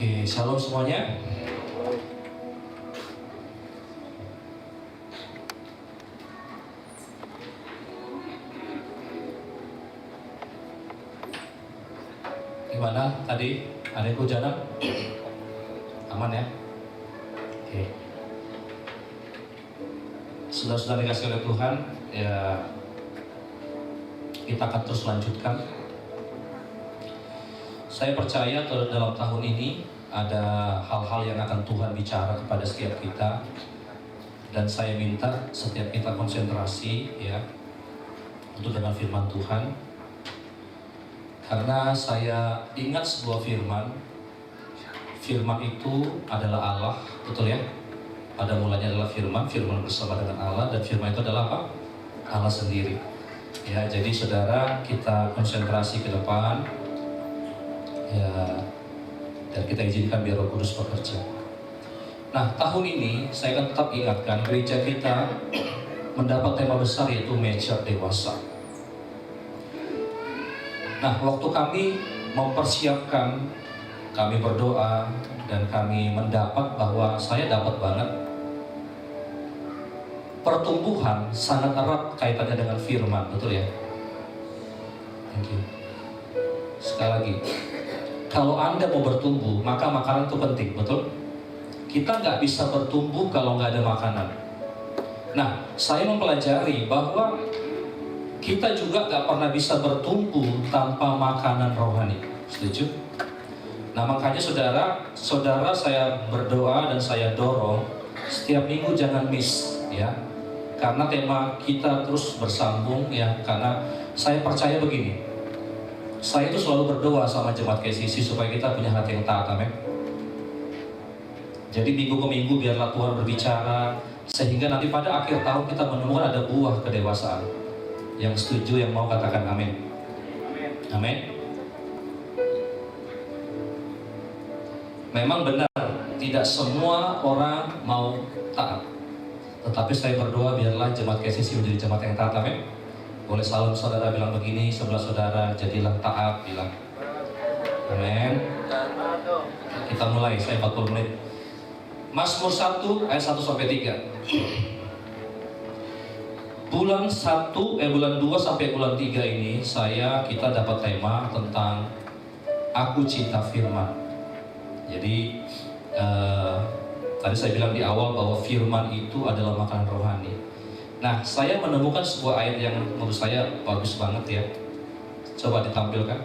Oke, shalom semuanya. Gimana tadi? Ada yang kehujanan? Aman ya? Oke. Sudah dikasih oleh Tuhan, ya kita akan terus lanjutkan. Saya percaya dalam tahun ini ada hal-hal yang akan Tuhan bicara kepada setiap kita, dan saya minta setiap kita konsentrasi ya untuk dengan firman Tuhan, karena saya ingat sebuah firman itu adalah Allah, betul ya? Pada mulanya adalah firman bersama dengan Allah, dan firman itu adalah apa? Allah sendiri. Ya, jadi saudara, kita konsentrasi ke depan. Ya, dan kita izinkan biar Roh Kudus bekerja. Nah, tahun ini saya akan tetap ingatkan, gereja kita mendapat tema besar, yaitu Major Dewasa. Nah, waktu kami mempersiapkan, kami berdoa, dan kami mendapat bahwa saya dapat banget pertumbuhan sangat erat kaitannya dengan firman, betul ya? Thank you. Sekali lagi, kalau Anda mau bertumbuh, maka makanan itu penting, betul? Kita nggak bisa bertumbuh kalau nggak ada makanan. Nah, saya mempelajari bahwa kita juga nggak pernah bisa bertumbuh tanpa makanan rohani. Setuju? Nah, makanya saudara saya berdoa dan saya dorong setiap minggu jangan miss ya. Karena tema kita terus bersambung ya, karena saya percaya begini. Saya itu selalu berdoa sama jemaat KCC supaya kita punya hati yang taat, amin. Jadi minggu ke minggu biarlah Tuhan berbicara, sehingga nanti pada akhir tahun kita menemukan ada buah kedewasaan. Yang setuju, yang mau katakan amin. Amin. Memang benar, tidak semua orang mau taat. Tetapi saya berdoa biarlah jemaat KCC menjadi jemaat yang taat, amin. Boleh salam saudara bilang begini, sebelah saudara, jadilah taat, bilang amin. Kita mulai, saya 40 menit. Mazmur 1 ayat 1-3. Bulan 2 sampai bulan 3 ini kita dapat tema tentang Aku Cinta Firman. Jadi tadi saya bilang di awal bahwa firman itu adalah makanan rohani. Nah, saya menemukan sebuah ayat yang menurut saya bagus banget ya. Coba ditampilkan.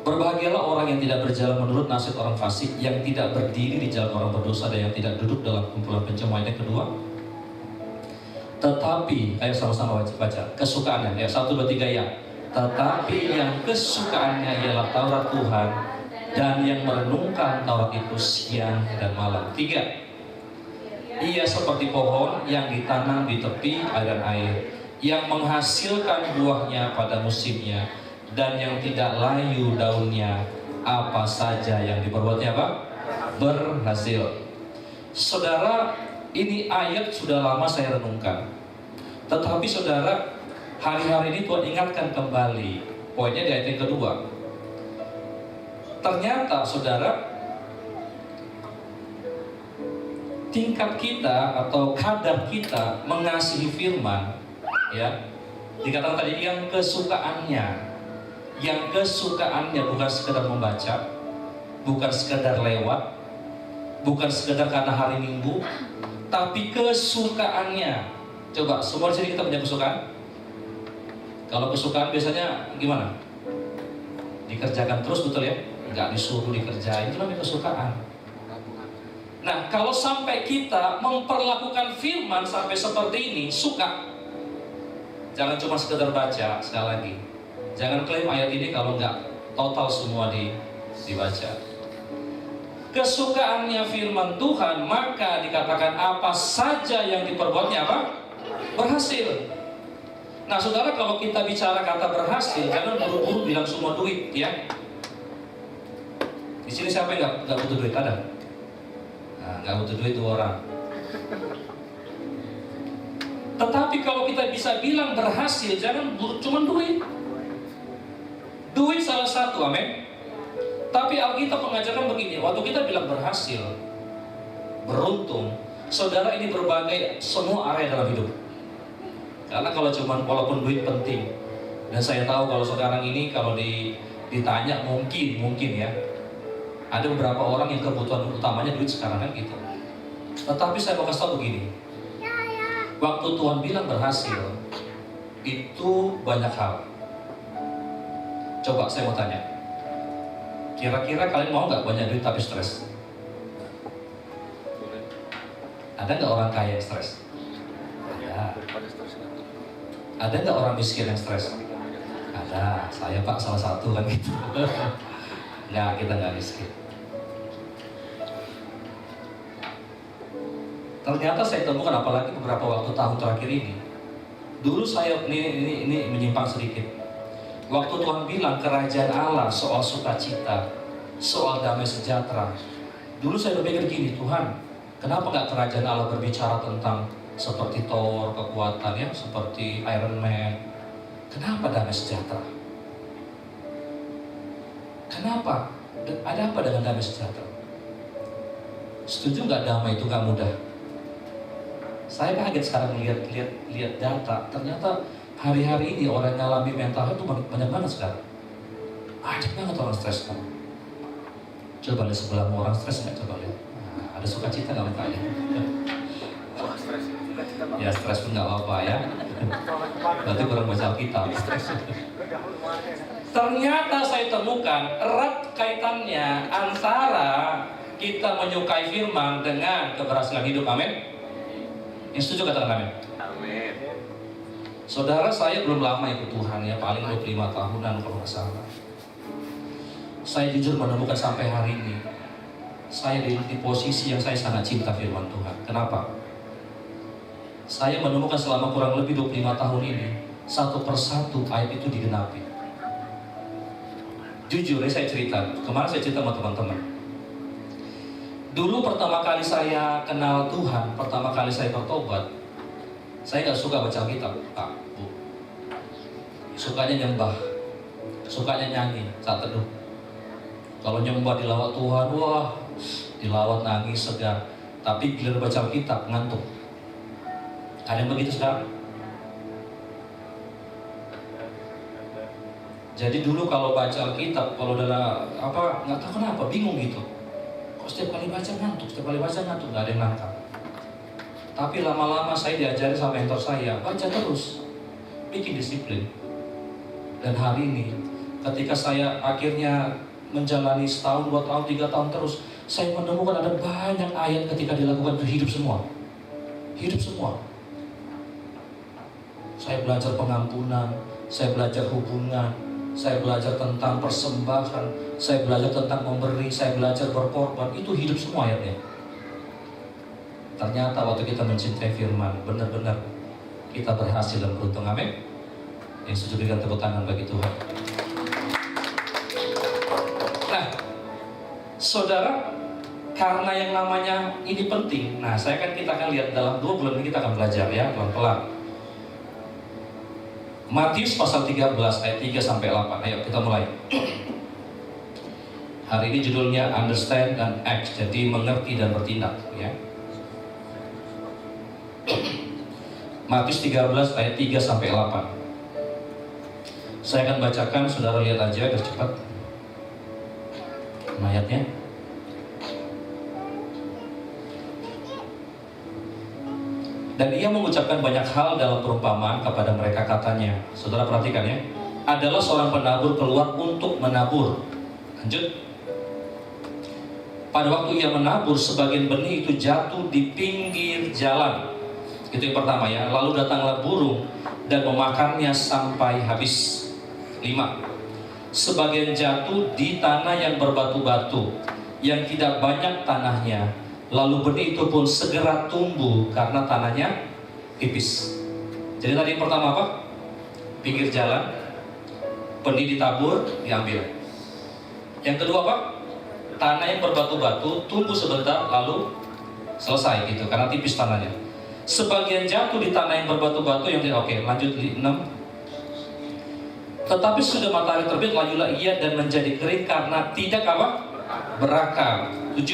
Berbahagialah orang yang tidak berjalan menurut nasihat orang fasik, yang tidak berdiri di jalan orang berdosa, dan yang tidak duduk dalam kumpulan pencemooh. Ayat kedua. Tetapi, ayo sama-sama baca. Kesukaannya, ya 1, 2, 3 ya. Tetapi yang kesukaannya ialah Taurat Tuhan, dan yang merenungkan Taurat itu siang dan malam. 3. Ia seperti pohon yang ditanam di tepi aliran air, yang menghasilkan buahnya pada musimnya, dan yang tidak layu daunnya, apa saja yang diperbuatnya apa? Berhasil. Saudara, ini ayat sudah lama saya renungkan. Tetapi saudara, hari-hari ini Tuhan ingatkan kembali. Poinnya di ayat yang kedua. Ternyata saudara, tingkat kita atau kadar kita mengasihi firman ya, dikatakan tadi yang kesukaannya bukan sekedar membaca, bukan sekedar lewat, bukan sekedar karena hari Minggu, tapi kesukaannya. Coba semua di sini kita punya kesukaan. Kalau kesukaan biasanya gimana? Dikerjakan terus, betul ya? Nggak disuruh dikerjain, itu namanya kesukaan. Nah, kalau sampai kita memperlakukan firman sampai seperti ini, suka. Jangan cuma sekedar baca, sekali lagi. Jangan klaim ayat ini kalau nggak total semua dibaca. Kesukaannya firman Tuhan, maka dikatakan apa saja yang diperbuatnya apa? Berhasil. Nah, saudara, kalau kita bicara kata berhasil, jangan buru-buru bilang semua duit, ya. Di sini siapa yang nggak butuh duit? Ada? Nggak butuh duit 2 orang. Tetapi kalau kita bisa bilang berhasil, jangan cuma duit. Duit salah satu, amin. Tapi Alkitab mengajarkan begini, waktu kita bilang berhasil, beruntung, saudara, ini berbagai semua area dalam hidup. Karena kalau cuman walaupun duit penting, dan saya tahu kalau sekarang ini kalau ditanya mungkin ya, ada beberapa orang yang kebutuhan utamanya duit sekarang kan gitu. Tetapi saya mau kasih tahu begini, waktu Tuhan bilang berhasil, itu banyak hal. Coba saya mau tanya, kira-kira kalian mau nggak banyak duit tapi stres? Ada nggak orang kaya yang stres? Ada. Ada nggak orang miskin yang stres? Ada. Saya Pak salah satu kan gitu. Nggak, kita nggak miskin. Ternyata saya temukan, apalagi beberapa waktu tahun terakhir ini. Dulu saya ini menyimpang sedikit. Waktu Tuhan bilang kerajaan Allah soal sukacita, soal damai sejahtera. Dulu saya berpikir gini, Tuhan, kenapa nggak kerajaan Allah berbicara tentang seperti Thor, kekuatan ya, seperti Iron Man? Kenapa damai sejahtera? Kenapa? Ada apa dengan damai sejahtera? Setuju nggak damai itu nggak mudah? Saya kaget sekarang lihat data. Ternyata hari-hari ini orang yang alami mental health itu banyak banget sekarang. Banyak banget orang stres sekarang. Coba lihat sebelahmu, orang stres nggak? Coba lihat. Nah, ada sukacita nggak mukanya? Ya stres pun nggak apa-apa ya. Berarti kurang baca Alkitab. Ternyata saya temukan erat kaitannya antara kita menyukai firman dengan keberhasilan hidup. Amin. Yang setuju katakan amin. Amin. Saudara, saya belum lama ikut Tuhan ya, paling 25 tahunan kalau nggak salah. Saya jujur menemukan sampai hari ini, saya di posisi yang saya sangat cinta firman Tuhan. Kenapa? Saya menemukan selama kurang lebih 25 tahun ini, satu persatu ayat itu digenapi. Jujur ya, saya cerita, kemarin saya cerita sama teman-teman. Dulu pertama kali saya kenal Tuhan, pertama kali saya bertobat, saya nggak suka baca Alkitab, Pak, Bu. Sukanya nyembah, sukanya nyanyi saat teduh. Kalau nyembah dilawat Tuhan, wah, dilawat nangis segar. Tapi giliran baca Alkitab ngantuk. Ada yang begitu sekarang? Jadi dulu kalau baca Alkitab, kalau dalam apa, nggak tahu kenapa, bingung gitu. Kok setiap kali baca ngantuk, nggak ada yang nangkap. Tapi lama-lama saya diajari sama mentor saya, baca terus, bikin disiplin. Dan hari ini, ketika saya akhirnya menjalani setahun, 2 tahun, 3 tahun terus, saya menemukan ada banyak ayat ketika dilakukan itu hidup semua. Hidup semua. Saya belajar pengampunan, saya belajar hubungan, saya belajar tentang persembahan, saya belajar tentang memberi, saya belajar berkorban. Itu hidup semua ayatnya. Ternyata waktu kita mencintai firman, benar-benar kita berhasil dan beruntung. Amin. Yang setuju berikan tepuk tangan bagi Tuhan. Nah, saudara, karena yang namanya ini penting. Nah, kita akan lihat dalam 2 bulan ini kita akan belajar ya, pelan-pelan. Matius pasal 13 ayat 3 sampai 8. Ayo kita mulai. Hari ini judulnya Understand and Act, jadi mengerti dan bertindak ya. Matius 13 ayat 3 sampai 8. Saya akan bacakan, saudara lihat aja biar cepat ayatnya. Dan ia mengucapkan banyak hal dalam perumpamaan kepada mereka, katanya. Saudara perhatikan ya. Adalah seorang penabur keluar untuk menabur. Lanjut. Pada waktu ia menabur, sebagian benih itu jatuh di pinggir jalan. Itu yang pertama ya. Lalu datanglah burung dan memakannya sampai habis. 5. Sebagian jatuh di tanah yang berbatu-batu, yang tidak banyak tanahnya. Lalu benih itu pun segera tumbuh karena tanahnya tipis. Jadi tadi yang pertama apa? Pinggir jalan, benih ditabur, diambil. Yang kedua apa? Tanah yang berbatu-batu, tumbuh sebentar lalu selesai gitu, karena tipis tanahnya. Sebagian jatuh di tanah yang berbatu-batu yang tidak. Oke, lanjut di 6. Tetapi sudah matahari terbit, layulah ia dan menjadi kering karena tidak apa? Berakar. 7.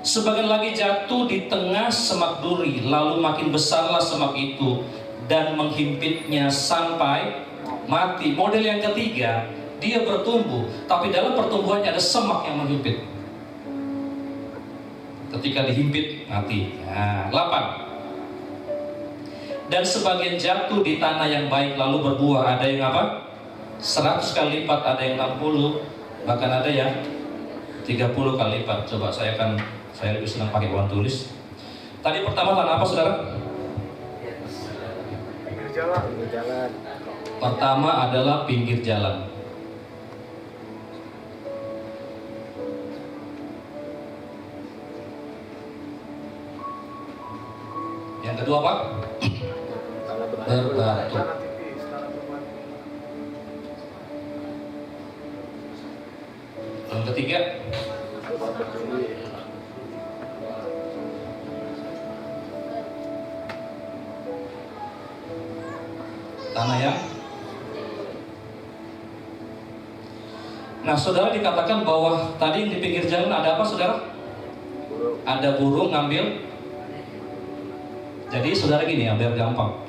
Sebagian lagi jatuh di tengah semak duri, lalu makin besarlah semak itu dan menghimpitnya sampai mati. Model yang ketiga, dia bertumbuh, tapi dalam pertumbuhannya ada semak yang menghimpit. Ketika dihimpit, mati. Nah, 8. Dan sebagian jatuh di tanah yang baik lalu berbuah. Ada yang apa? 100 kali lipat, ada yang 60, bahkan ada yang 30 kali lipat. Coba saya lebih senang pakai uang tulis. Tadi pertama tanah apa, saudara? Pinggir jalan. Pertama adalah pinggir jalan. Yang kedua apa? Berbatu. Yang ketiga, tanah yang. Nah, saudara, dikatakan bahwa tadi di pinggir jalan ada apa, saudara? Ada burung ngambil. Jadi saudara gini ya, biar gampang.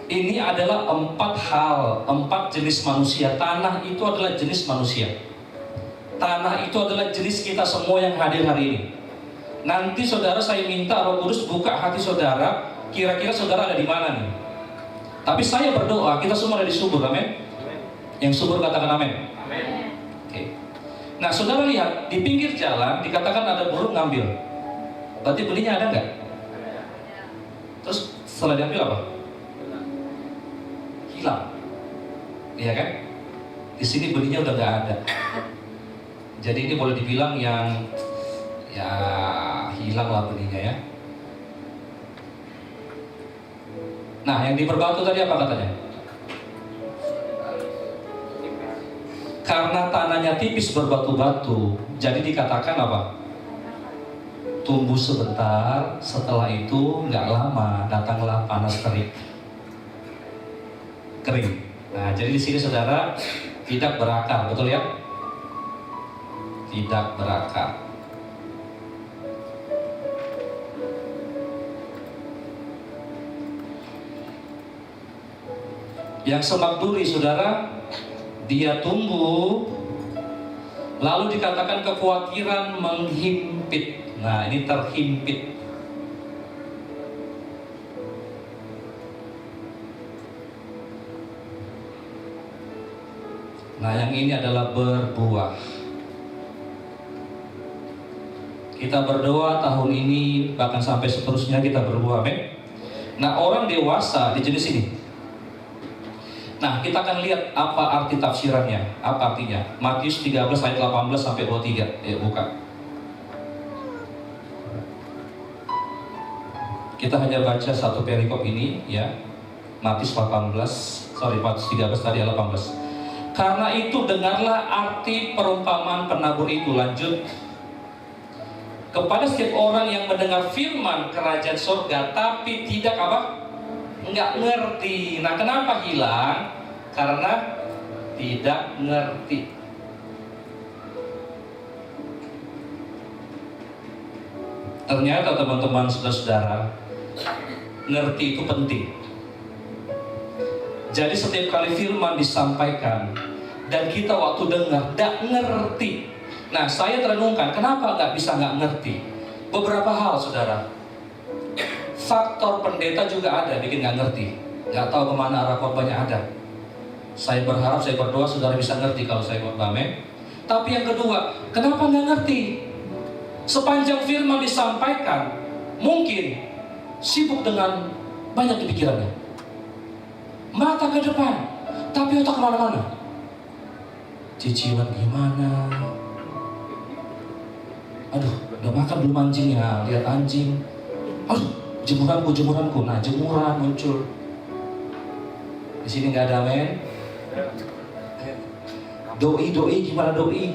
Ini adalah 4 jenis manusia. Tanah itu adalah jenis manusia. Tanah itu adalah jenis kita semua yang hadir hari ini. Nanti saudara, saya minta Roh Kudus buka hati saudara. Kira-kira saudara ada di mana nih? Tapi saya berdoa kita semua ada di subur, amin. Yang subur katakan amin. Oke. Nah, saudara lihat di pinggir jalan dikatakan ada burung ngambil. Berarti benihnya ada nggak? Terus setelah diambil apa? Hilang. Iya kan? Di sini benihnya udah nggak ada. Jadi ini boleh dibilang yang ya hilang lah benihnya ya. Nah, yang di perbatu tadi apa katanya? Karena tanahnya tipis berbatu-batu, jadi dikatakan apa? Tumbuh sebentar, setelah itu nggak lama datanglah panas terik, kering. Nah, jadi di sini saudara tidak berakar, betul ya? Tidak berakar. Yang semak duri, saudara, dia tumbuh, lalu dikatakan kekhawatiran menghimpit. Nah, ini terhimpit. Nah, yang ini adalah berbuah. Kita berdoa tahun ini, bahkan sampai seterusnya kita berbuah, amin. Nah, orang dewasa di jenis ini. Nah, kita akan lihat apa arti tafsirannya, apa artinya. Matius 13 ayat 18 sampai 23. Buka. Kita hanya baca satu perikop ini ya. Matius 13 tadi ayat 18. Karena itu dengarlah arti perumpamaan penabur itu. Lanjut. Kepada setiap orang yang mendengar firman kerajaan surga tapi tidak apa? Nggak ngerti. Nah, kenapa hilang? Karena tidak ngerti. Ternyata teman-teman, saudara-saudara, ngerti itu penting. Jadi setiap kali firman disampaikan dan kita waktu dengar nggak ngerti. Nah, saya terenungkan kenapa nggak bisa nggak ngerti. Beberapa hal, saudara. Faktor pendeta juga ada bikin nggak ngerti, nggak tahu kemana arah korbannya ada. Saya berharap, saya berdoa saudara bisa ngerti kalau saya khotbah, amin. Tapi yang kedua, kenapa nggak ngerti? Sepanjang firman disampaikan, mungkin sibuk dengan banyak di pikirannya. Mata ke depan, tapi otak kemana-mana. Cicilan gimana? Aduh, udah makan belum anjingnya? Lihat anjing. Aduh, jemuranku. Nah, jemuran muncul. Di sini nggak ada, men. Doi gimana doi?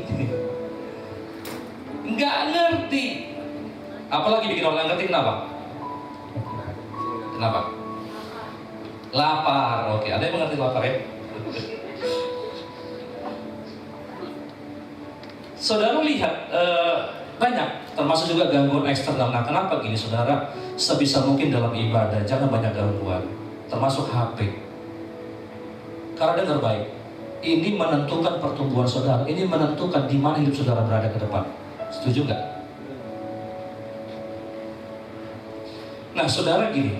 Nggak ngerti. Apalagi bikin orang nggak ngerti, kenapa? Lapar. Oke, ada yang mengerti lapar ya? Saudara lihat banyak, termasuk juga gangguan eksternal. Nah, kenapa gini saudara? Sebisa mungkin dalam ibadah jangan banyak gangguan, termasuk HP. Karena dengar baik, ini menentukan pertumbuhan saudara, ini menentukan di mana hidup saudara berada ke depan. Setuju nggak? Nah, saudara gini,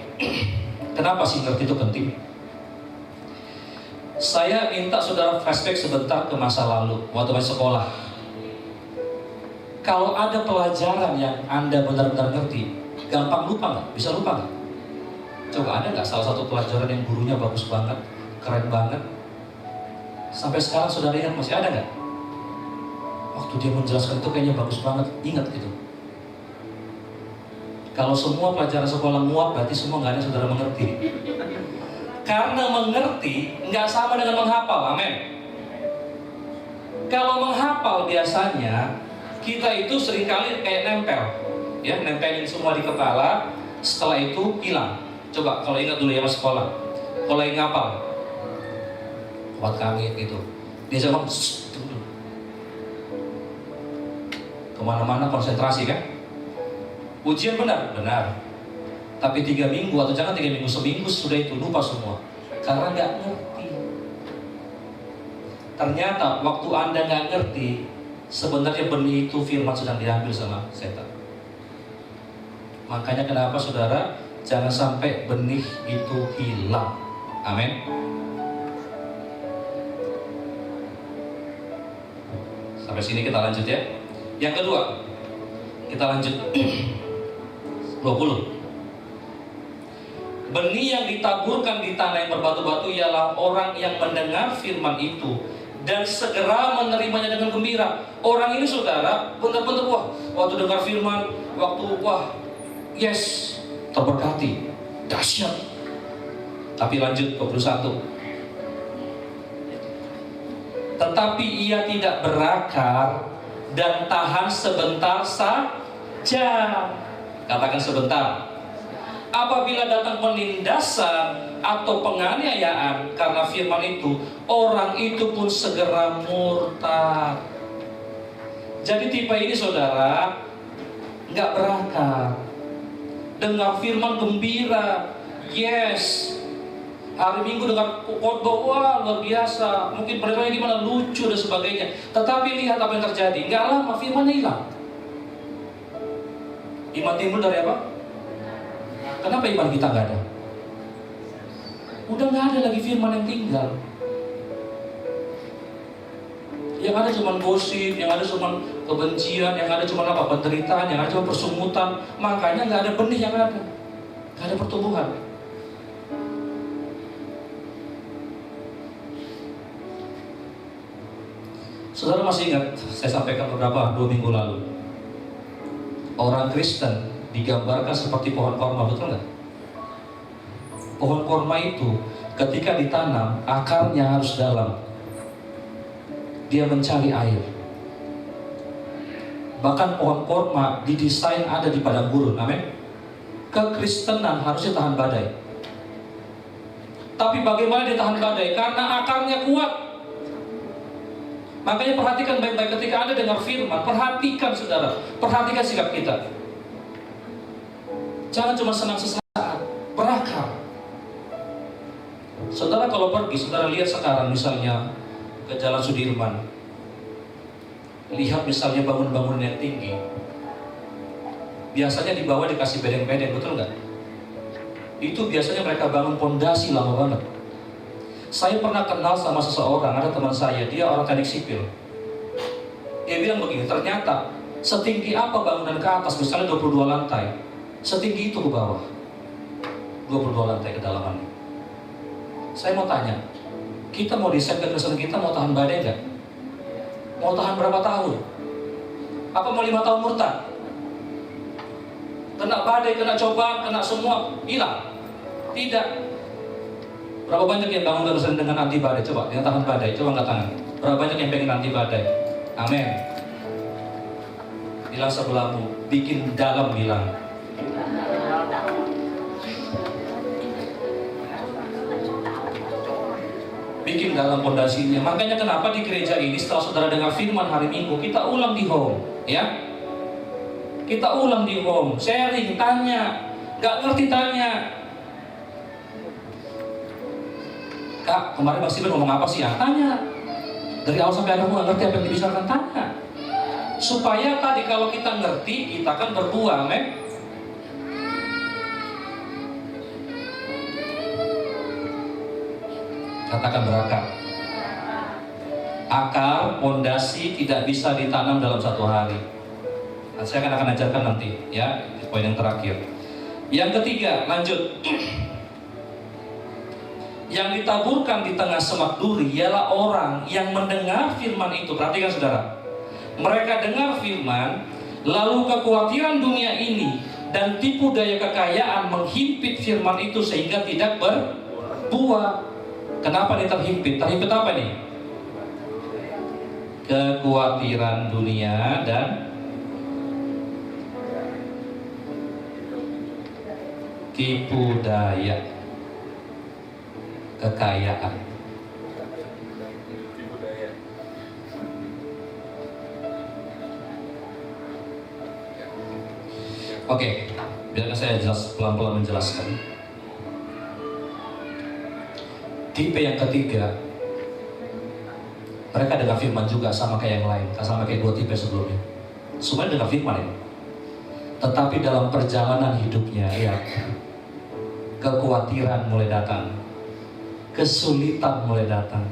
kenapa sih ngerti itu penting? Saya minta saudara flashback sebentar ke masa lalu, waktu masih sekolah. Kalau ada pelajaran yang Anda benar-benar ngerti, gampang lupa nggak? Bisa lupa nggak? Coba ada nggak salah satu pelajaran yang gurunya bagus banget, keren banget, sampai sekarang saudara ingat, masih ada nggak? Waktu dia menjelaskan itu kayaknya bagus banget, ingat gitu. Kalau semua pelajaran sekolah muak, berarti semua nggak ada saudara mengerti. Karena mengerti nggak sama dengan menghafal, amin. Kalau menghafal biasanya kita itu seringkali kayak nempel, ya, nempelin semua di kepala. Setelah itu hilang. Coba kalau ingat dulu ya mas sekolah, kalau yang ngapal, kuat kami gitu. Dia sama dulu. Kemana-mana konsentrasi kan? Ujian benar. Tapi 3 minggu atau jangan 3 minggu, seminggu sudah itu lupa semua. Karena nggak ngerti. Ternyata waktu Anda nggak ngerti, sebenarnya benih itu firman sedang diambil sama setan. Makanya kenapa saudara, jangan sampai benih itu hilang. Amin. Sampai sini kita lanjut ya. Yang kedua, kita lanjut 20. Benih yang ditaburkan di tanah yang berbatu-batu ialah orang yang mendengar firman itu dan segera menerimanya dengan gembira. Orang ini saudara, benar-benar waktu dengar firman, yes, terberkati, dahsyat. Tapi lanjut 21. Tetapi ia tidak berakar dan tahan sebentar saja. Katakan sebentar. Apabila datang penindasan atau penganiayaan karena firman itu, orang itu pun segera murtad. Jadi tipe ini saudara nggak berakar, dengar firman gembira, yes. Hari Minggu dengar khotbah, wah luar biasa, mungkin beritanya gimana, lucu dan sebagainya. Tetapi lihat apa yang terjadi, nggak lama firmannya hilang. Iman timbul dari apa? Kenapa iman kita nggak ada? Udah nggak ada lagi firman yang tinggal. Yang ada cuma gosip, yang ada cuma kebencian, yang ada cuma apa? Penderitaan, yang ada cuma persungutan. Makanya nggak ada benih yang ada, nggak ada pertumbuhan. Saudara masih ingat saya sampaikan beberapa 2 minggu lalu, orang Kristen digambarkan seperti pohon korma, betul nggak? Pohon korma itu ketika ditanam, akarnya harus dalam. Dia mencari air. Bahkan pohon korma didesain ada di padang gurun, amin. Kekristenan harusnya tahan badai. Tapi bagaimana dia tahan badai? Karena akarnya kuat. Makanya perhatikan baik-baik ketika Anda dengar firman, perhatikan saudara, perhatikan sikap kita. Jangan cuma senang sesaat, berakar. Saudara kalau pergi, saudara lihat sekarang misalnya ke Jalan Sudirman, lihat misalnya bangunan-bangunan yang tinggi, biasanya di bawah dikasih bedeng-bedeng, betul nggak? Itu biasanya mereka bangun pondasi lama banget. Saya pernah kenal sama seseorang, ada teman saya, dia orang teknik sipil. Dia bilang begini, ternyata setinggi apa bangunan ke atas, misalnya 22 lantai, setinggi itu ke bawah, 22 lantai kedalamannya. Saya mau tanya, kita mau desain kekristenan kita mau tahan badai nggak? Mau tahan berapa tahun? Apa mau 5 tahun murtad? Kena badai, kena cobaan, kena semua, hilang? Tidak. Berapa banyak yang bangun kekristenan dengan anti badai? Coba, yang tahan badai, coba angkat tangan. Berapa banyak yang pengen anti badai? Amin. Bilang sebelahmu, bikin dalam bilang. bikin dalam pondasinya. Makanya kenapa di gereja ini setelah saudara dengar firman hari Minggu, kita ulang di home, ya. Kita ulang di home, sharing, tanya, nggak ngerti tanya. Kak, kemarin Bang Steven ngomong apa sih ya? Tanya. Dari awal sampai akhir aku nggak ngerti apa yang dibicarakan, tanya. Supaya tadi kalau kita ngerti, kita kan berbuah, men. Katakan berakar. Akar, pondasi tidak bisa ditanam dalam satu hari. Nah, saya akan ajarkan nanti, ya, poin yang terakhir. Yang ketiga, lanjut. Yang ditaburkan di tengah semak duri ialah orang yang mendengar firman itu. Perhatikan saudara. Mereka dengar firman, lalu kekhawatiran dunia ini dan tipu daya kekayaan menghimpit firman itu sehingga tidak berbuah. Kenapa dia terhimpit? Terhimpit apa nih? Kekhawatiran dunia dan tipu daya kekayaan. Oke, biarkan saya pelan-pelan menjelaskan. Tipe yang ketiga, mereka dengar firman juga sama kayak yang lain, sama kayak dua tipe sebelumnya. Semuanya dengar firman ya. Tetapi dalam perjalanan hidupnya, ya, kekhawatiran mulai datang, kesulitan mulai datang.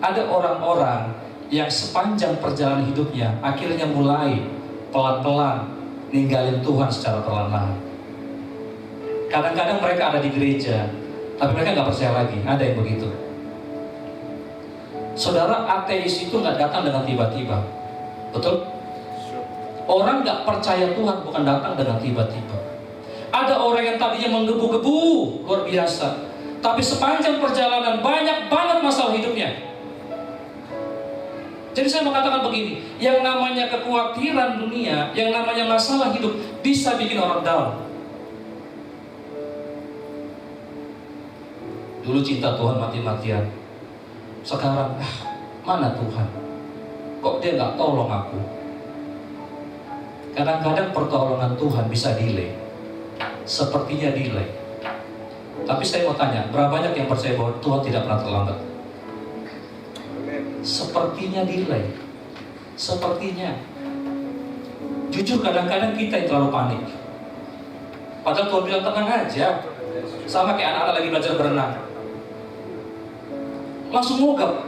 Ada orang-orang yang sepanjang perjalanan hidupnya akhirnya mulai pelan-pelan ninggalin Tuhan secara perlahan-lahan. Kadang-kadang mereka ada di gereja, tapi mereka nggak percaya lagi. Ada yang begitu. Saudara, ateis itu nggak datang dengan tiba-tiba, betul? Orang nggak percaya Tuhan bukan datang dengan tiba-tiba. Ada orang yang tadinya menggebu-gebu luar biasa, tapi sepanjang perjalanan banyak banget masalah hidupnya. Jadi saya mengatakan begini, yang namanya kekhawatiran dunia, yang namanya masalah hidup bisa bikin orang down. Dulu cinta Tuhan mati-matian, sekarang mana Tuhan? Kok dia nggak tolong aku? Kadang-kadang pertolongan Tuhan bisa delay, sepertinya delay. Tapi saya mau tanya, berapa banyak yang percaya bahwa Tuhan tidak pernah terlambat? Sepertinya delay, sepertinya. Jujur kadang-kadang kita yang terlalu panik. Padahal Tuhan bilang tenang aja. Sama kayak anak-anak lagi belajar berenang, langsung mogok.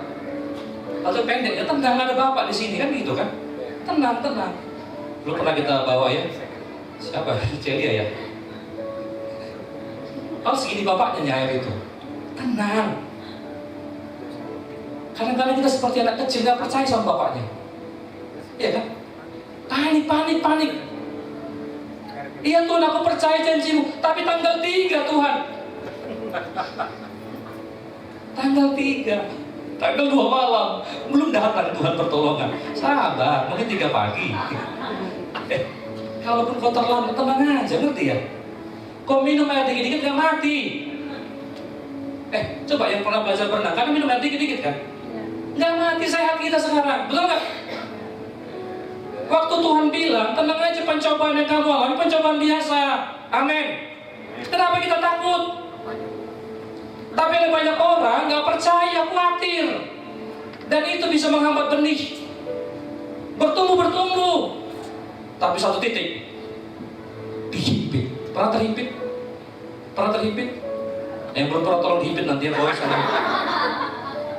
Padahal pendek, ya tenang, ada bapak di sini kan gitu kan? Tenang, tenang. Belum pernah kita bawa ya? Siapa? Celia ya? Kalau segini bapaknya nyair itu, tenang. Kadang-kadang kita seperti anak kecil nggak percaya sama bapaknya, iya kan? Panik, panik, panik. Iya Tuhan, aku percaya janjimu, tapi tanggal 3 Tuhan. Tanggal 3, tanggal 2 malam, belum datang Tuhan pertolongan. Sabar, mungkin 3 pagi. Kalaupun kau terlambat, tenang aja, ngerti ya? Kau minum air dikit-dikit gak mati. Coba yang pernah belajar berenang, karena minum air dikit-dikit kan? Gak mati, sehat kita sekarang, betul gak? Waktu Tuhan bilang, tenang aja, pencobaan yang kamu alami, pencobaan biasa. Amin. Kenapa kita takut? Tapi ada banyak orang gak percaya, khawatir. Dan itu bisa menghambat benih. Bertumbuh. Tapi satu titik, dihimpit. Pernah terhimpit? Pernah terhimpit? Yang belum pernah tolong dihimpit nanti ya, bawa sana.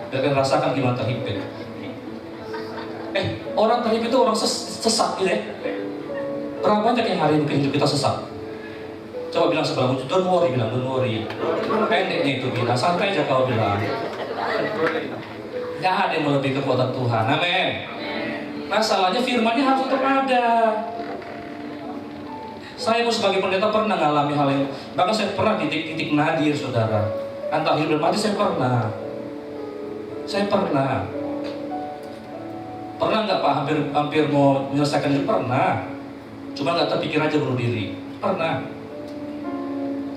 Biar rasakan gimana terhimpit. Orang terhimpit itu orang sesat gitu ya. Berapa banyak yang hari ini hidup kita sesat? Coba bilang sebelahmu, don't worry, bilang don't worry. Pendeknya itu bilang, santai aja kau bilang. Gak ada yang melebihi kekuatan Tuhan, amin. Masalahnya firmannya harus tetap ada. Saya pun sebagai pendeta pernah mengalami hal yang, bahkan saya pernah titik-titik nadir, saudara. Antara hidup dan mati saya pernah. Pernah nggak Pak hampir mau menyelesaikan hidup? Pernah. Cuma nggak terpikir aja bunuh diri. Pernah.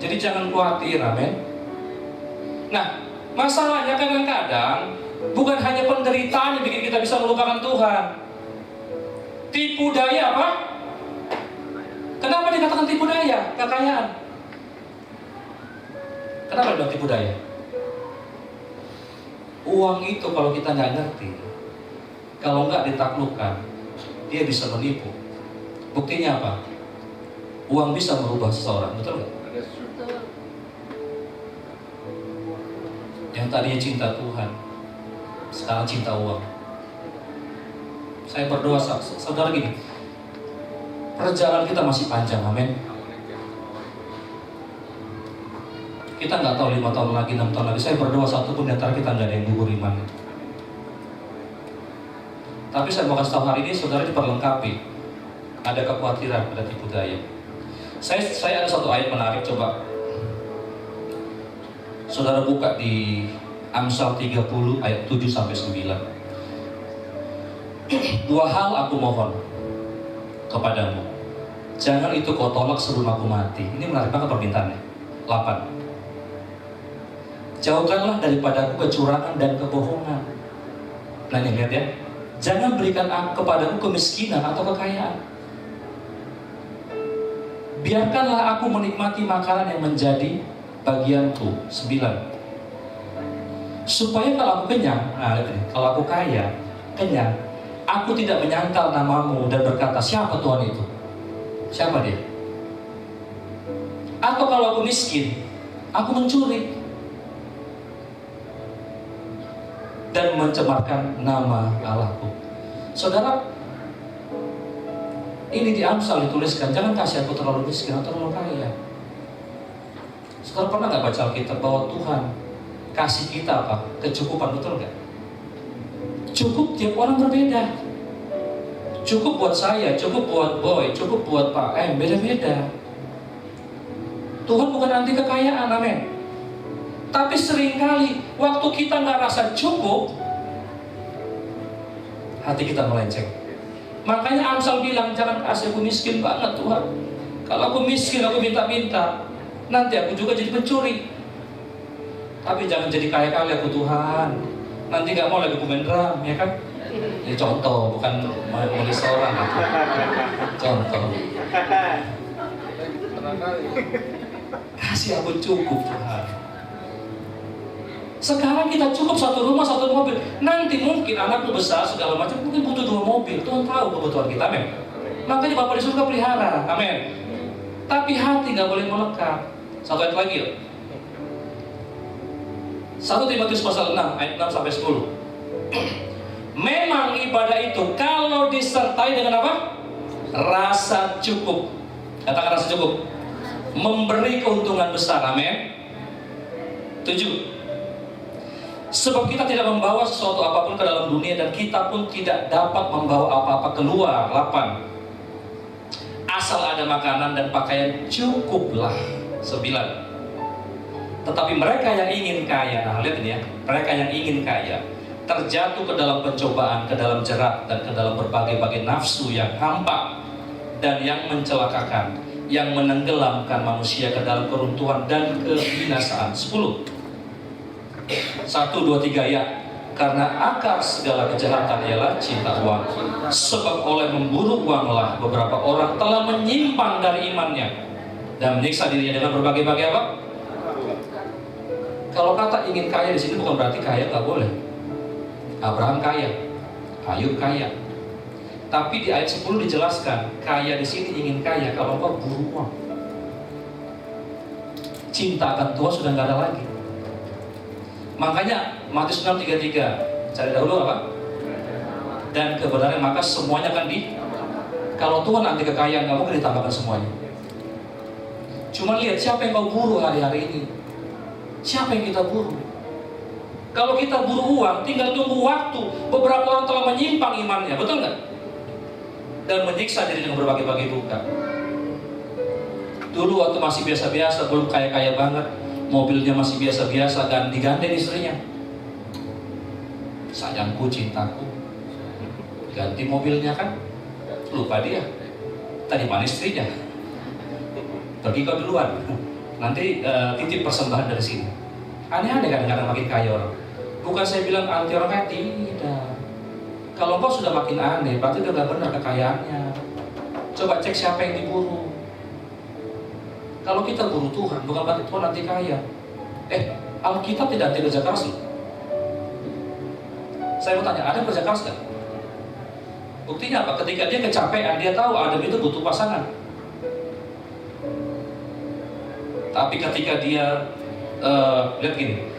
Jadi jangan khawatir, amin. Nah, Masalahnya kadang-kadang bukan hanya penderitaan yang bikin kita bisa melupakan Tuhan. Tipu daya apa? Kenapa dikatakan tipu daya? Kekayaan. Kenapa dibilang tipu daya? Uang itu kalau kita nggak ngerti, kalau nggak ditaklukkan, dia bisa menipu. Buktinya apa? Uang bisa merubah seseorang, betul nggak? Yang tadinya cinta Tuhan, sekarang cinta uang. Saya berdoa, saudara gini, perjalanan kita masih panjang, amin. Kita nggak tahu 5 tahun lagi, 6 tahun lagi. Saya berdoa satu pun di antara kita nggak ada yang gugur iman. Tapi saya mau kasih tahu hari ini, saudara diperlengkapi. Ada kekhawatiran, ada tipu daya. Saya ada satu ayat menarik, coba saudara buka di Amsal 30 ayat 7 sampai 9. Dua hal aku mohon kepadamu, jangan itu kau tolak sebelum aku mati. Ini menarik banget permintaannya. 8. Jauhkanlah daripadaku kecurangan dan kebohongan. Nah ini lihat ya, jangan berikan kepadaku kemiskinan atau kekayaan. Biarkanlah aku menikmati makanan yang menjadi bagianku. 9. Supaya kalau aku kenyang, nah lihat ini, kalau aku kaya, kenyang, aku tidak menyangkal namamu dan berkata, siapa Tuhan itu? Siapa dia? Atau kalau aku miskin, aku mencuri dan mencemarkan nama Allahku. Saudara, ini di Amsal dituliskan, jangan kasih aku terlalu miskin atau terlalu kaya. Saudara pernah nggak baca Alkitab bahwa Tuhan kasih kita apa? Kecukupan, betul nggak? Cukup tiap orang berbeda. Cukup buat saya, cukup buat Boy, cukup buat Pak M, beda-beda. Tuhan bukan anti kekayaan, amin. Tapi seringkali waktu kita nggak rasa cukup, hati kita melenceng. Makanya Amsal bilang, jangan kasih aku miskin banget Tuhan. Kalau aku miskin, aku minta-minta, nanti aku juga jadi pencuri. Tapi jangan jadi kaya-kaya aku Tuhan. Nanti nggak mau lagi main drum, ya kan? Ini contoh, bukan modis orang. Contoh. Kasih aku cukup Tuhan. Sekarang kita cukup satu rumah, satu mobil. Nanti mungkin anakku besar, segala macam, mungkin butuh 2 mobil. Tuhan tahu kebutuhan kita, amin. Makanya Bapak di surga pelihara, amin. Tapi hati nggak boleh melekat. Satu ayat lagi yuk. 1 Timotius pasal 6, ayat 6 sampai 10. Memang ibadah itu kalau disertai dengan apa? Rasa cukup. Katakan rasa cukup. Memberi keuntungan besar, amin. 7. Sebab kita tidak membawa sesuatu apapun ke dalam dunia dan kita pun tidak dapat membawa apa-apa keluar. 8. Asal ada makanan dan pakaian cukuplah. 9. Tetapi mereka yang ingin kaya, nah lihat ini ya, mereka yang ingin kaya terjatuh ke dalam pencobaan, ke dalam jerat, dan ke dalam berbagai-bagai nafsu yang hampa dan yang mencelakakan, yang menenggelamkan manusia ke dalam keruntuhan dan kebinasaan. 10. 1, 2, 3 ya. Karena akar segala kejahatan ialah cinta uang. Sebab oleh memburu uanglah beberapa orang telah menyimpang dari imannya dan menyiksa dirinya dengan berbagai-bagai apa? Kalau kata ingin kaya di sini bukan berarti kaya nggak boleh. Abraham kaya, Ayub kaya. Tapi di ayat 10 dijelaskan, kaya di sini ingin kaya kalau engkau buru uang. Cinta akan Tuhan sudah nggak ada lagi. Makanya Matius 6:33, cari dahulu apa? Dan kebenaran, maka semuanya akan di. Kalau Tuhan anti kekayaan, nggak mungkin ditambahkan semuanya. Cuma lihat siapa yang kau buru hari-hari ini. Siapa yang kita buru? Kalau kita buru uang, tinggal tunggu waktu. Beberapa orang telah menyimpang imannya, betul nggak? Dan menyiksa diri dengan berbagai-bagai duka. Dulu waktu masih biasa-biasa, belum kaya-kaya banget, mobilnya masih biasa-biasa, ganti-ganti istrinya. Sayangku, cintaku, ganti mobilnya kan? Lupa dia. Tadi mana istrinya? Pergi kau duluan. Nanti titip persembahan dari sini. Aneh-aneh kadang-kadang makin kaya orang. Bukan saya bilang anti orang kaya, tidak. Kalau engkau sudah makin aneh, berarti dia udah benar kekayaannya. Coba cek siapa yang diburu. Kalau kita buru Tuhan, bukan berarti Tuhan nanti kaya. Alkitab tidak anti kerja keras loh. Saya mau tanya, ada kerja keras nggak? Buktinya apa? Ketika dia kecapean, dia tahu Adam itu butuh pasangan. Tapi ketika dia lihat gini,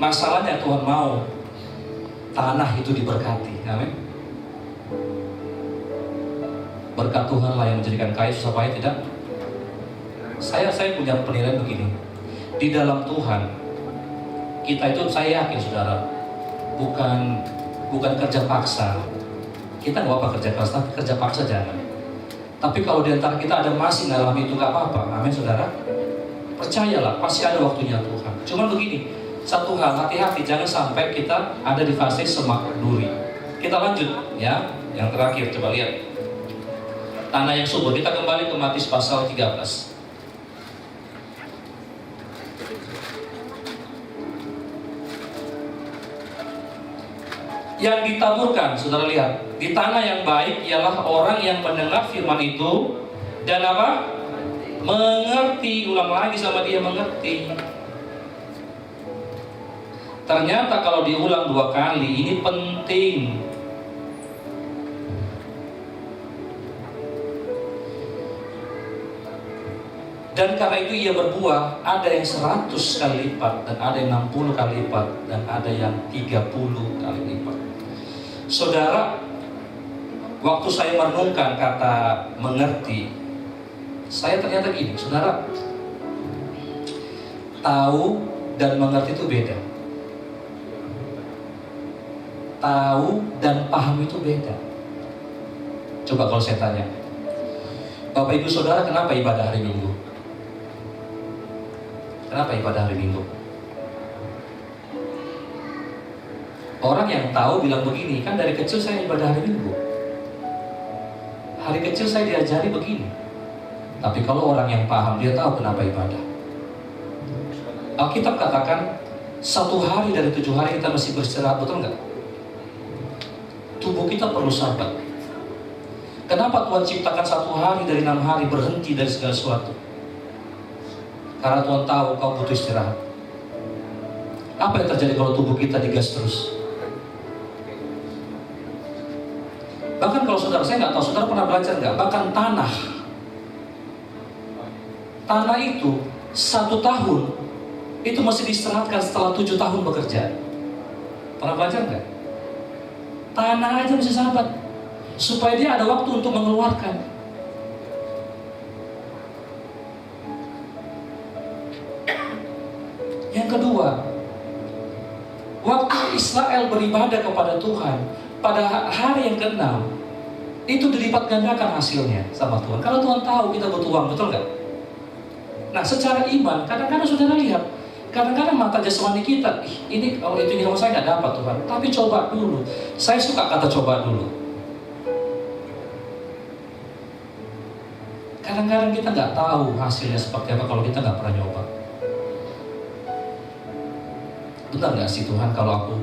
masalahnya Tuhan mau tanah itu diberkati, amin. Berkat Tuhan lah yang menjadikan kaya, susah payah tidak. Saya punya penilaian begini, di dalam Tuhan kita itu, saya yakin saudara, bukan kerja paksa. Kita nggak apa kerja keras, tapi kerja paksa jangan. Tapi kalau di antara kita ada masih ngalami itu nggak apa-apa, amin saudara. Percayalah, pasti ada waktunya Tuhan. Cuman begini, satu hal, hati-hati, jangan sampai kita ada di fase semak duri. Kita lanjut ya, yang terakhir, coba lihat tanah yang subur. Kita kembali ke Matius pasal 13. Yang ditaburkan, saudara lihat, di tanah yang baik ialah orang yang mendengar firman itu dan apa? Mengerti. Ulang lagi sama dia, mengerti. Ternyata kalau diulang 2 kali, ini penting. Dan karena itu ia berbuah, ada yang 100 kali lipat, dan ada yang 60 kali lipat, dan ada yang 30 kali lipat. Saudara, waktu saya merenungkan kata mengerti, saya ternyata gini, saudara, tahu dan mengerti itu beda. Tahu dan paham itu beda. Coba kalau saya tanya, Bapak Ibu Saudara, kenapa ibadah hari Minggu? Kenapa ibadah hari Minggu? Orang yang tahu bilang begini, kan dari kecil saya ibadah hari Minggu. Hari kecil saya diajari begini. Tapi kalau orang yang paham, dia tahu kenapa ibadah. Alkitab katakan 1 hari dari 7 hari kita mesti beristirahat, betul nggak? Tubuh kita perlu sabat. Kenapa Tuhan ciptakan 1 hari dari 6 hari berhenti dari segala sesuatu? Karena Tuhan tahu kau butuh istirahat. Apa yang terjadi kalau tubuh kita digas terus? Bahkan kalau saudara, saya nggak tahu saudara pernah belajar nggak, bahkan tanah itu 1 tahun itu masih diistirahatkan setelah 7 tahun bekerja. Pernah belajar nggak? Tanah aja mesti sabat supaya dia ada waktu untuk mengeluarkan. Yang kedua, waktu Israel beribadah kepada Tuhan pada hari yang ke-6, itu dilipat gandakan hasilnya sama Tuhan. Kalau Tuhan tahu kita butuh uang, betul nggak? Nah, secara iman, kadang-kadang saudara lihat, kadang-kadang mata jasmani kita, ini kalau itu sama saya nggak dapat Tuhan. Tapi coba dulu. Saya suka kata coba dulu. Kadang-kadang kita nggak tahu hasilnya seperti apa kalau kita nggak pernah nyoba. Benar nggak sih Tuhan, kalau aku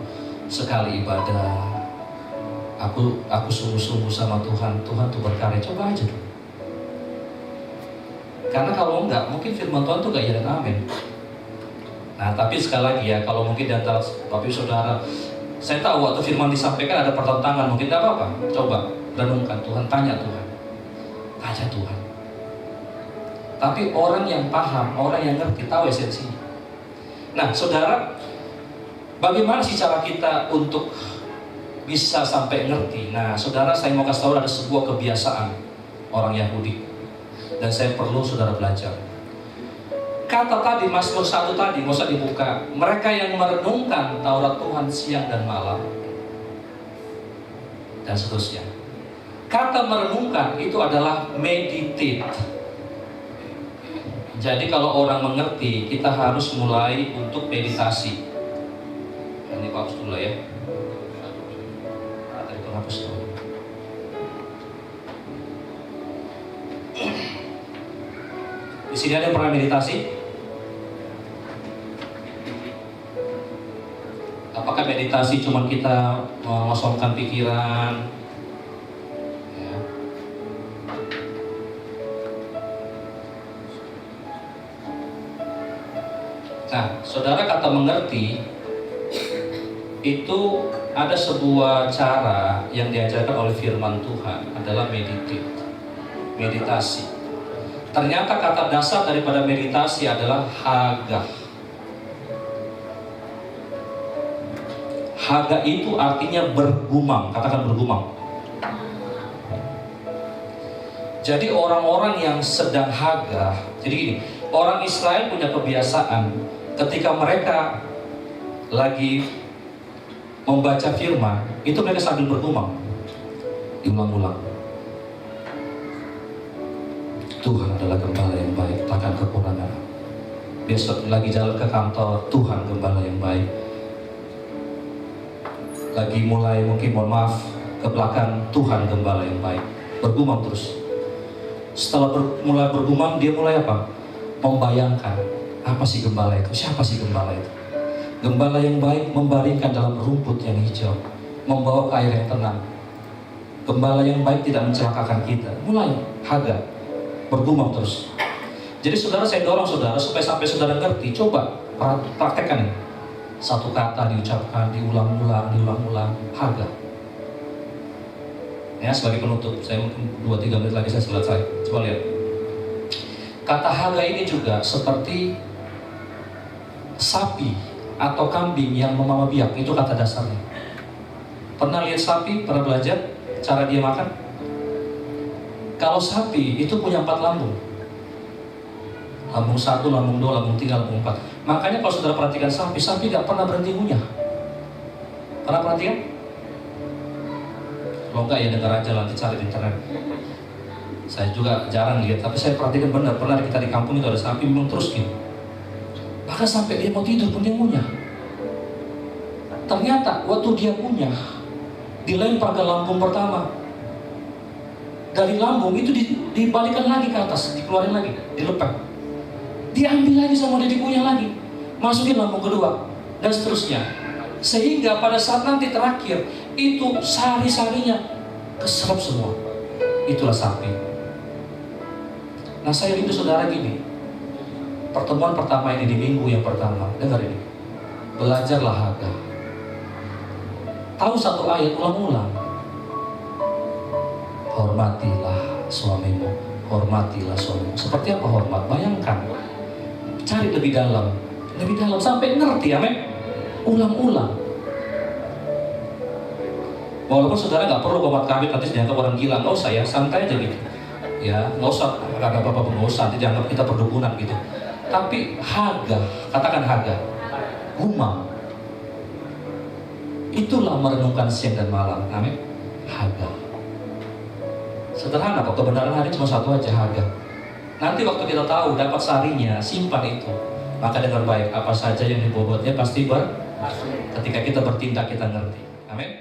sekali ibadah, aku sungguh-sungguh sama Tuhan tuh berkarya, coba aja dulu. Karena kalau enggak, mungkin firman Tuhan tuh gak iya dan amin. Nah, tapi sekali lagi ya, kalau mungkin di antara Bapak Ibu Saudara, saya tahu waktu firman disampaikan ada pertentangan, mungkin tidak apa-apa. Coba renungkan Tuhan, tanya Tuhan. Tanya Tuhan. Tapi orang yang paham, orang yang ngerti, tahu esensinya. Nah, saudara, bagaimana sih cara kita untuk bisa sampai ngerti? Nah, saudara, saya mau kasih tahu ada sebuah kebiasaan orang Yahudi, dan saya perlu saudara belajar. Kata tadi, Mazmur 1 tadi, nggak usah dibuka. Mereka yang merenungkan Taurat Tuhan siang dan malam, dan seterusnya. Kata merenungkan itu adalah meditate. Jadi kalau orang mengerti, kita harus mulai untuk meditasi. Ini aku hapus dulu ya. Tadi aku hapus dulu. Di sini ada yang pernah meditasi? Apakah meditasi cuma kita mengosongkan pikiran? Ya. Nah, saudara kata mengerti itu ada sebuah cara yang diajarkan oleh firman Tuhan adalah meditasi. Ternyata kata dasar daripada meditasi adalah hagah. Haga itu artinya bergumam, katakan bergumam. Jadi orang-orang yang sedang haga, jadi gini, orang Israel punya kebiasaan ketika mereka lagi membaca firman, itu mereka sambil bergumam, diulang-ulang. Tuhan adalah gembala yang baik, takkan kekurangan. Besok lagi jalan ke kantor, Tuhan gembala yang baik. Lagi mulai mungkin mohon maaf ke belakang, Tuhan gembala yang baik. Bergumam terus. Setelah mulai bergumam, dia mulai apa? Membayangkan apa sih gembala itu? Siapa sih gembala itu? Gembala yang baik membaringkan dalam rumput yang hijau, membawa ke air yang tenang. Gembala yang baik tidak mencelakakan kita. Mulai haga, bergumam terus. Jadi saudara, saya dorong saudara supaya sampai saudara ngerti. Coba praktekkan ini. Satu kata diucapkan, diulang-ulang, haga. Ya, sebagai penutup, saya mungkin 2-3 menit lagi saya selesai. Coba lihat. Kata haga ini juga seperti sapi atau kambing yang memama biak, itu kata dasarnya. Pernah lihat sapi? Pernah belajar cara dia makan? Kalau sapi itu punya 4 lambung. Lambung 1, lambung 2, lambung 3, lambung 4. Makanya kalau saudara perhatikan sapi gak pernah berhenti ngunyah. Pernah perhatikan? Kalau enggak ya dengar aja, nanti cari di internet. Saya juga jarang lihat, tapi saya perhatikan benar. Pernah kita di kampung itu ada sapi memang terus gitu. Bahkan sampai dia mau tidur pun dia ngunyah. Ternyata waktu dia ngunyah, dilempar ke lambung pertama. Dari lambung itu dibalikan lagi ke atas, dikeluarin lagi, dilepek. Diambil lagi sama dia, dikunyah lagi, masukin lambung kedua, dan seterusnya. Sehingga pada saat nanti terakhir, itu sari-sarinya keserap semua. Itulah sapi. Nah, saya rindu saudara gini. Pertemuan pertama ini di minggu yang pertama, dengar ini. Belajarlah haga. Tahu satu ayat, ulang-ulang. Hormatilah suamimu, hormatilah suamimu. Seperti apa hormat? Bayangkan. Cari lebih dalam sampai ngerti, amin. Ulang-ulang. Walaupun saudara nggak perlu komat kawin nanti dianggap orang gila, nggak usah ya, santai aja gitu. Ya, nggak usah ada apa-apa pun, nggak usah nanti dianggap kita perdukunan gitu. Tapi haga, katakan haga, gumam. Itulah merenungkan siang dan malam, amin. Haga. Sederhana kok, kebenaran hari cuma satu aja, haga. Nanti waktu kita tahu, dapat sarinya, simpan itu. Maka dengan baik, apa saja yang dibobotnya pasti ketika kita bertindak kita ngerti. Amin.